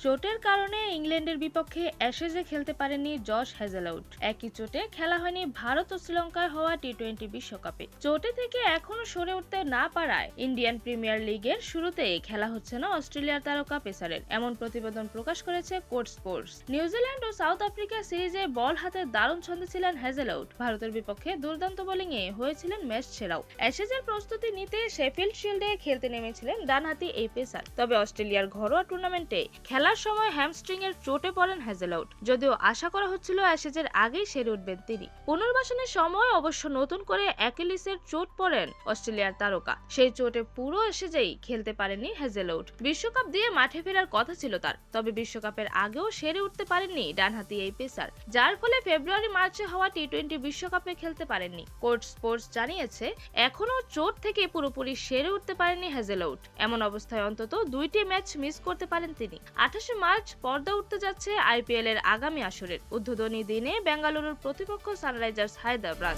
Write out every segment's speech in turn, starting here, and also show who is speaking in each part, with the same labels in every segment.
Speaker 1: চোটের কারণে ইংল্যান্ডের বিপক্ষে অ্যাশেজে খেলতে পারেননি জশ হ্যাজেলউড। একই চোটে খেলা হয়নি ভারত ও শ্রীলঙ্কায় হওয়া টি-20 বিশ্বকাপে। চোটে থেকে এখনো সরে উঠতে না পারায় ইন্ডিয়ান প্রিমিয়ার লিগের শুরুতেই খেলা হচ্ছে না অস্ট্রেলিয়ার তারকা পেসারের, এমন প্রতিবেদন প্রকাশ করেছে কোর্ট স্পোর্টস। নিউজিল্যান্ড ও সাউথ আফ্রিকা সিরিজে বল হাতে দারুণ ছন্দে ছিলেন হ্যাজেলউড। ভারতের বিপক্ষে দুর্দান্ত বোলিংয়ে হয়েছিলেন ম্যাচ সেরাও। অ্যাশেজের প্রস্তুতি নিতে শেফিল্ড শিল্ডে খেলতে নেমেছিলেন ডানহাতি এই পেসার। তবে অস্ট্রেলিয়ার ঘরোয়া টুর্নামেন্টে খেলার সময় হ্যামস্ট্রিং এর চোটে পড়েন হ্যাজেলউড। যদিও আশা করা হচ্ছিল অ্যাশেজের আগেই সেরে উঠবেন তিনি। পুনর্বাসনের সময় অবশ্য নতুন করে অ্যাকিলিসের চোট পড়েন অস্ট্রেলিয়ার তারকা। সেই চোটে পুরো অ্যাশেজেই খেলতে পারেননি হ্যাজেলউড। বিশ্বকাপ দিয়ে মাঠে ফেরার কথা ছিল তার, তবে বিশ্বকাপের আগেও সেরে উঠতে পারেননি ডানহাতি এই পেসার, যার ফলে ফেব্রুয়ারি-মার্চে হওয়া টি-20 বিশ্বকাপে খেলতে পারেননি। কোর্ট স্পোর্টস জানিয়েছে এখনো চোট থেকে পুরোপুরি সেরে উঠতে পারেননি হ্যাজেলউড। এমন অবস্থায় অন্তত 2টি ম্যাচ মিস করতে পারেন তিনি। 28শে মার্চ পর্দা উঠতে যাচ্ছে আইপিএল এর আগামী আসরের। উদ্বোধনী দিনে বেঙ্গালুরুর প্রতিপক্ষ সানরাইজার্স হায়দ্রাবাদ।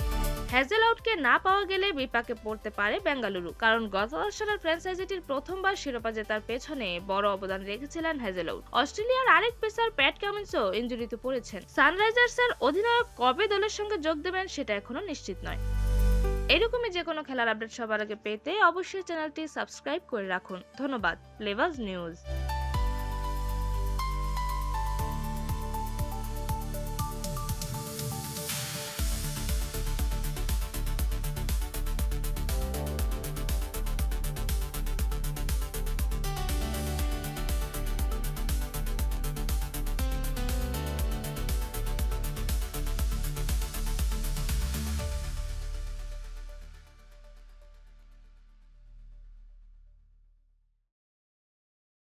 Speaker 1: হ্যাজেলউডকে না পাওয়া গেলে বিপাকে পড়তে পারে বেঙ্গালুরু, কারণ গত আসরের ফ্র্যাঞ্চাইজিটির প্রথমবার শিরোপা জেতার পেছনে বড় অবদান রেখেছিলেন হ্যাজেলউড। অস্ট্রেলিয়ার আরেক পেসার প্যাট কামিন্সও ইনজুরিতে পড়েছেন। সানরাইজার্সের অধিনায়ক কবে দলের সঙ্গে যোগ দেবেন সেটা এখনো নিশ্চিত নয়। এরকমই যে কোনো খেলার আপডেট সবার আগে পেতে অবশ্যই চ্যানেলটি সাবস্ক্রাইব করে রাখুন। ধন্যবাদ। প্লেবাজ নিউজ।